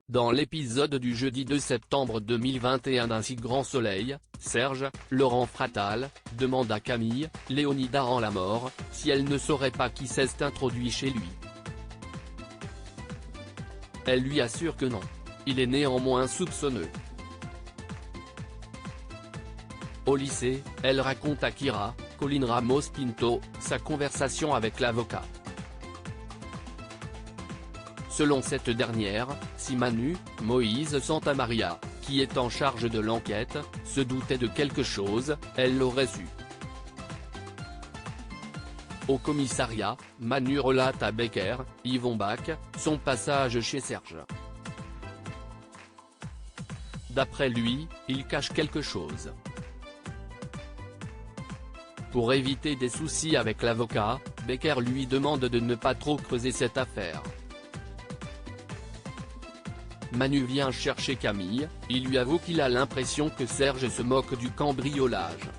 Dans l'épisode du jeudi 2 septembre 2021 d'Un si grand soleil, Serge, Laurent Fratal, demande à Camille, Léonida rend la mort, si elle ne saurait pas qui s'est introduit chez lui. Elle lui assure que non. Il est néanmoins soupçonneux. Au lycée, elle raconte à Kira, Colline Ramos Pinto, sa conversation avec l'avocat. Selon cette dernière, si Manu, Moïse Santamaria, qui est en charge de l'enquête, se doutait de quelque chose, elle l'aurait su. Au commissariat, Manu relate à Becker, Yvon Bach, son passage chez Serge. D'après lui, il cache quelque chose. Pour éviter des soucis avec l'avocat, Becker lui demande de ne pas trop creuser cette affaire. Manu vient chercher Camille, il lui avoue qu'il a l'impression que Serge se moque du cambriolage.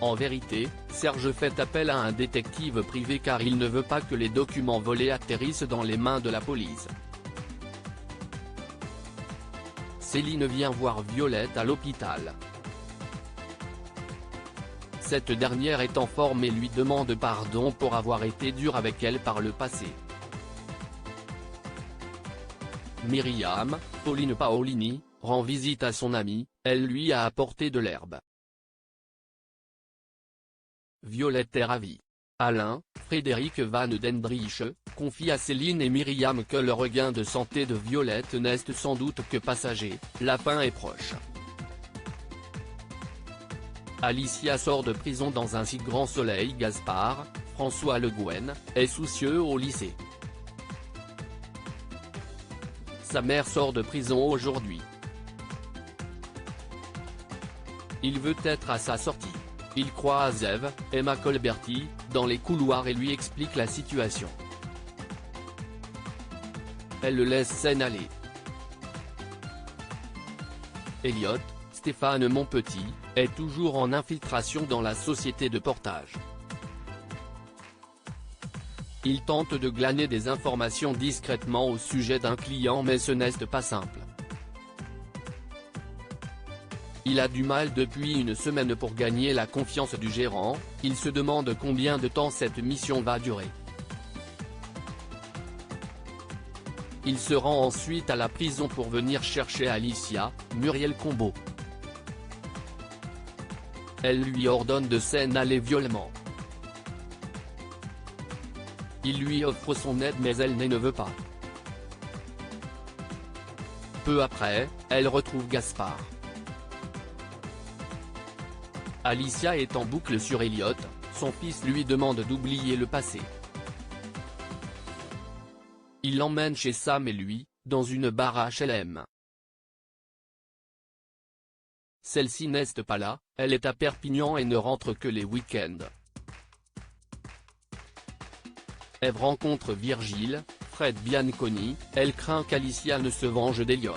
En vérité, Serge fait appel à un détective privé car il ne veut pas que les documents volés atterrissent dans les mains de la police. Céline vient voir Violette à l'hôpital. Cette dernière est en forme et lui demande pardon pour avoir été dure avec elle par le passé. Myriam, Pauline Paolini, rend visite à son amie, elle lui a apporté de l'herbe. Violette est ravie. Alain, Frédéric Van Dendrich, confie à Céline et Myriam que le regain de santé de Violette n'est sans doute que passager, la fin est proche. Alicia sort de prison dans Un si grand soleil. Gaspard, François Le Guen, est soucieux au lycée. Sa mère sort de prison aujourd'hui. Il veut être à sa sortie. Il croise Eve, Emma Colberti, dans les couloirs et lui explique la situation. Elle le laisse s'en aller. Elliot, Stéphane Monpetit, est toujours en infiltration dans la société de portage. Il tente de glaner des informations discrètement au sujet d'un client mais ce n'est pas simple. Il a du mal depuis une semaine pour gagner la confiance du gérant, il se demande combien de temps cette mission va durer. Il se rend ensuite à la prison pour venir chercher Alicia, Muriel Combeau. Elle lui ordonne de s'en aller violemment. Il lui offre son aide mais elle ne veut pas. Peu après, elle retrouve Gaspard. Alicia est en boucle sur Elliot, son fils lui demande d'oublier le passé. Il l'emmène chez Sam et lui, dans une bar HLM. Celle-ci n'est pas là, elle est à Perpignan et ne rentre que les week-ends. Eve rencontre Virgile, Fred Bianconi, elle craint qu'Alicia ne se venge d'Elliot.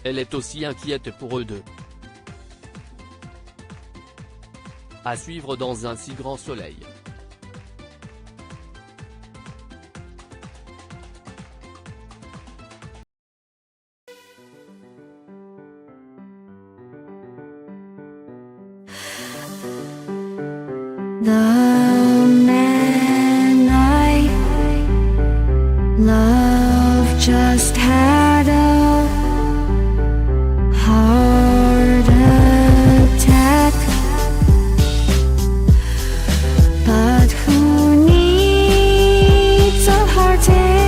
Elle est aussi inquiète pour eux deux. À suivre dans Un si grand soleil. The man I love just had a heart attack, but who needs a heart attack?